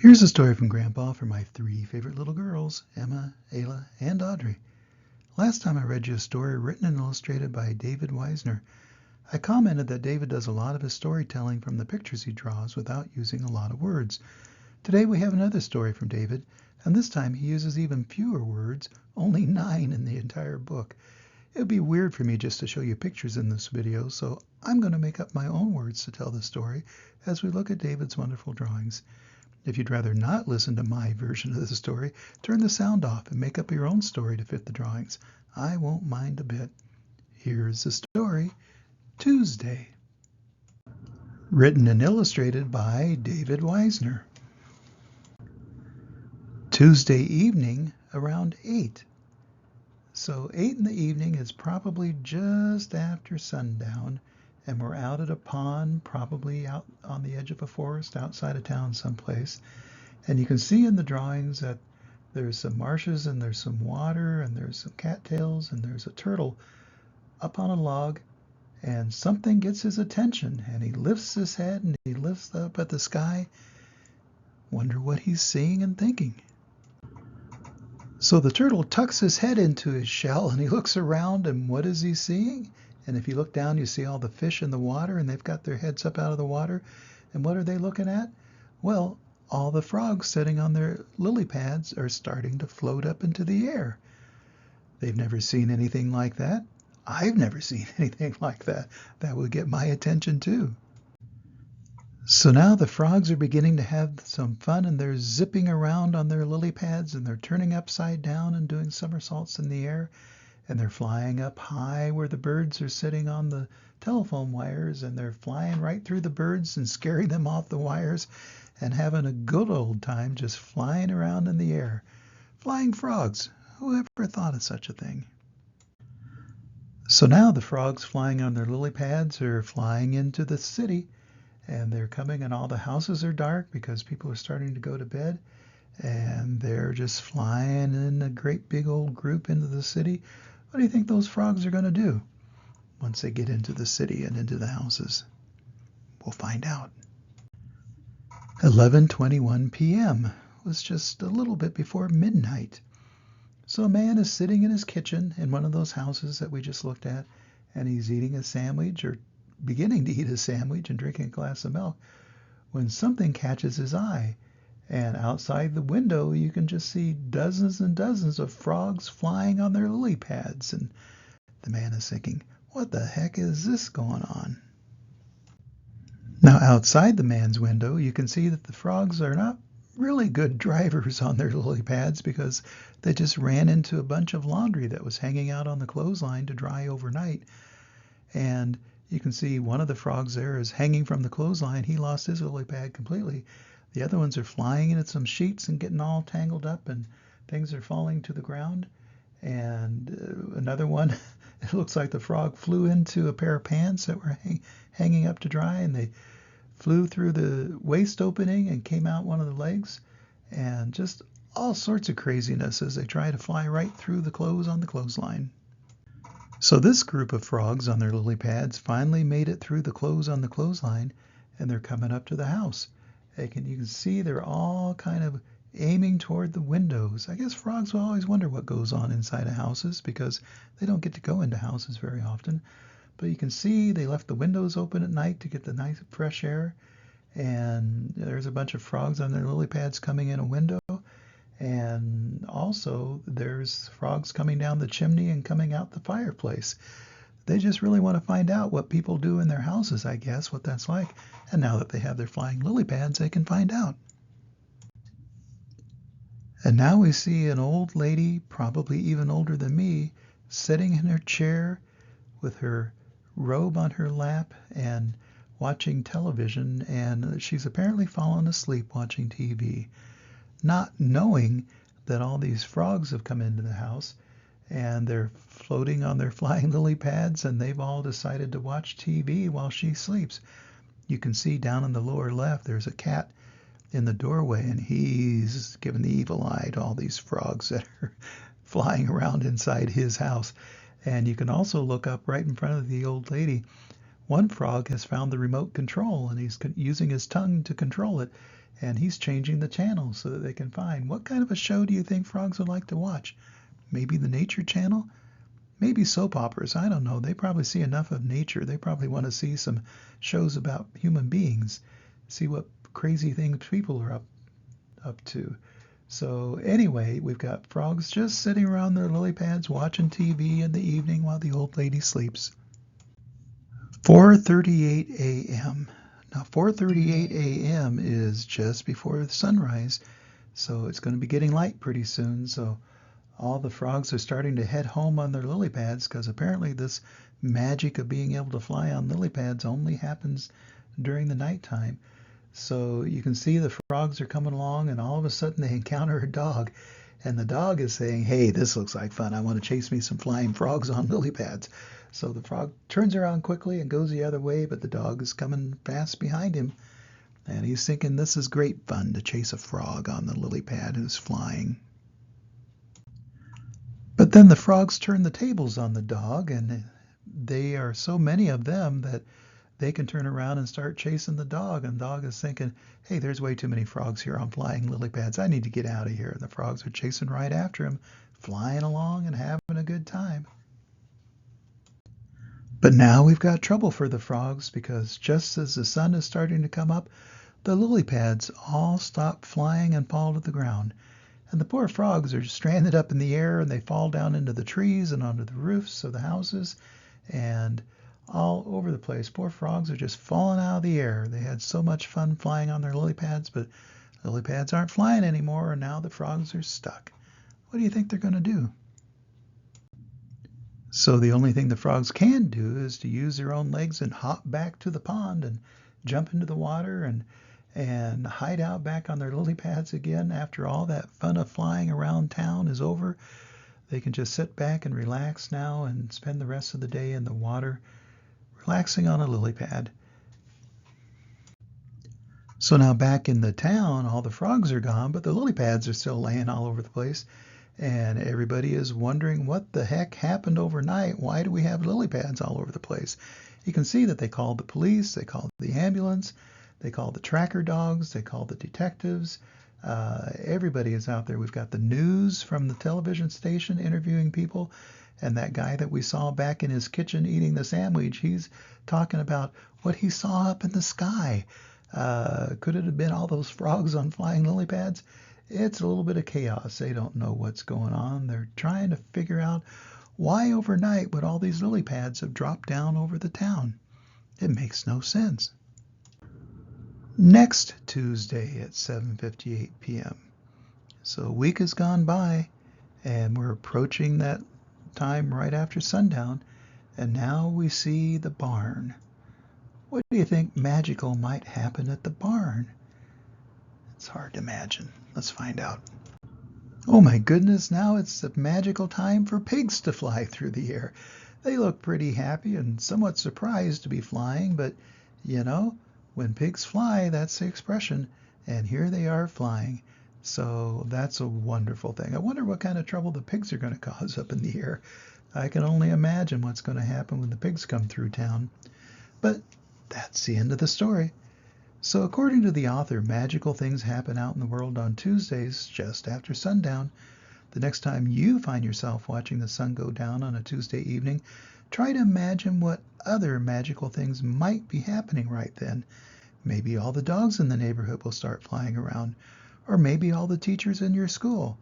Here's a story from Grandpa for my three favorite little girls, Emma, Ayla, and Audrey. Last time I read you a story written and illustrated by David Weisner. I commented that David does a lot of his storytelling from the pictures he draws without using a lot of words. Today we have another story from David, and this time he uses even fewer words, only 9 in the entire book. It would be weird for me just to show you pictures in this video, so I'm going to make up my own words to tell the story as we look at David's wonderful drawings. If you'd rather not listen to my version of the story, turn the sound off and make up your own story to fit the drawings. I won't mind a bit. Here's the story, Tuesday. Written and illustrated by David Weisner. Tuesday evening around 8. So 8 in the evening is probably just after sundown, and we're out at a pond, probably out on the edge of a forest outside of town someplace. And you can see in the drawings that there's some marshes and there's some water and there's some cattails and there's a turtle up on a log, and something gets his attention and he lifts his head and he lifts up at the sky. Wonder what he's seeing and thinking. So the turtle tucks his head into his shell and he looks around, and what is he seeing? And if you look down, you see all the fish in the water, and they've got their heads up out of the water. And what are they looking at? Well, all the frogs sitting on their lily pads are starting to float up into the air. They've never seen anything like that. I've never seen anything like that. That would get my attention too. So now the frogs are beginning to have some fun, and they're zipping around on their lily pads, and they're turning upside down and doing somersaults in the air, and they're flying up high where the birds are sitting on the telephone wires, and they're flying right through the birds and scaring them off the wires and having a good old time just flying around in the air. Flying frogs. Who ever thought of such a thing? So now the frogs flying on their lily pads are flying into the city, and they're coming, and all the houses are dark because people are starting to go to bed, and they're just flying in a great big old group into the city. What do you think those frogs are going to do once they get into the city and into the houses? We'll find out. 11:21 p.m. was just a little bit before midnight. So a man is sitting in his kitchen in one of those houses that we just looked at, and he's eating a sandwich, or beginning to eat a sandwich and drinking a glass of milk, when something catches his eye. And outside the window you can just see dozens and dozens of frogs flying on their lily pads. And the man is thinking, what the heck is this going on? Now outside the man's window you can see that the frogs are not really good drivers on their lily pads, because they just ran into a bunch of laundry that was hanging out on the clothesline to dry overnight. And you can see one of the frogs there is hanging from the clothesline. He lost his lily pad completely. The other ones are flying into some sheets and getting all tangled up, and things are falling to the ground. And another one, it looks like the frog flew into a pair of pants that were hanging up to dry, and they flew through the waist opening and came out one of the legs, and just all sorts of craziness as they try to fly right through the clothes on the clothesline. So this group of frogs on their lily pads finally made it through the clothes on the clothesline, and they're coming up to the house. You can see they're all kind of aiming toward the windows. I guess frogs will always wonder what goes on inside of houses because they don't get to go into houses very often. But you can see they left the windows open at night to get the nice fresh air, and there's a bunch of frogs on their lily pads coming in a window. And also there's frogs coming down the chimney and coming out the fireplace. They just really want to find out what people do in their houses, I guess, what that's like. And now that they have their flying lily pads, they can find out. And now we see an old lady, probably even older than me, sitting in her chair with her robe on her lap and watching television, and she's apparently fallen asleep watching TV, not knowing that all these frogs have come into the house and they're floating on their flying lily pads, and they've all decided to watch TV while she sleeps. You can see down in the lower left there's a cat in the doorway, and he's giving the evil eye to all these frogs that are flying around inside his house. And you can also look up right in front of the old lady. One frog has found the remote control, and he's using his tongue to control it. and he's changing the channel so that they can find. What kind of a show do you think frogs would like to watch? Maybe the Nature Channel? Maybe soap operas. I don't know. They probably see enough of nature. They probably want to see some shows about human beings, see what crazy things people are up to. So anyway, we've got frogs just sitting around their lily pads watching TV in the evening while the old lady sleeps. 4:38 a.m. Now 4:38 a.m. is just before sunrise, so it's going to be getting light pretty soon. So all the frogs are starting to head home on their lily pads because apparently this magic of being able to fly on lily pads only happens during the nighttime. So you can see the frogs are coming along, and all of a sudden they encounter a dog, and the dog is saying, "Hey, this looks like fun. I want to chase me some flying frogs on lily pads." So the frog turns around quickly and goes the other way, but the dog is coming fast behind him, and he's thinking this is great fun to chase a frog on the lily pad who's flying. But then the frogs turn the tables on the dog, and they are so many of them that they can turn around and start chasing the dog. And the dog is thinking, hey, there's way too many frogs here on flying lily pads. I need to get out of here. And the frogs are chasing right after him, flying along and having a good time. But now we've got trouble for the frogs because just as the sun is starting to come up, the lily pads all stop flying and fall to the ground. And the poor frogs are stranded up in the air, and they fall down into the trees and onto the roofs of the houses and all over the place. Poor frogs are just falling out of the air. They had so much fun flying on their lily pads, but lily pads aren't flying anymore, and now the frogs are stuck. What do you think they're going to do? So the only thing the frogs can do is to use their own legs and hop back to the pond and jump into the water and hide out back on their lily pads again after all that fun of flying around town is over. They can just sit back and relax now and spend the rest of the day in the water, relaxing on a lily pad. So now back in the town, all the frogs are gone, but the lily pads are still laying all over the place. And everybody is wondering what the heck happened overnight. Why do we have lily pads all over the place? You can see that they called the police, they called the ambulance, they called the tracker dogs, they called the detectives. Everybody is out there. We've got the news from the television station interviewing people. And that guy that we saw back in his kitchen eating the sandwich, he's talking about what he saw up in the sky. Could it have been all those frogs on flying lily pads? It's a little bit of chaos. They don't know what's going on. They're trying to figure out why overnight would all these lily pads have dropped down over the town. It makes no sense. Next Tuesday at 7:58 p.m. So a week has gone by, and we're approaching that time right after sundown, and now we see the barn. What do you think magical might happen at the barn? It's hard to imagine. Let's find out. Oh my goodness, now it's the magical time for pigs to fly through the air. They look pretty happy and somewhat surprised to be flying, but you know, when pigs fly, that's the expression, and here they are flying. So that's a wonderful thing. I wonder what kind of trouble the pigs are going to cause up in the air. I can only imagine what's going to happen when the pigs come through town. But that's the end of the story. So according to the author, magical things happen out in the world on Tuesdays just after sundown. The next time you find yourself watching the sun go down on a Tuesday evening, try to imagine what other magical things might be happening right then. Maybe all the dogs in the neighborhood will start flying around, or maybe all the teachers in your school,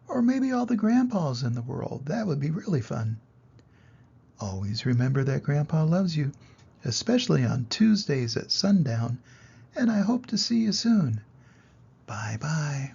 or maybe all the grandpas in the world. That would be really fun. Always remember that Grandpa loves you, especially on Tuesdays at sundown, and I hope to see you soon. Bye-bye.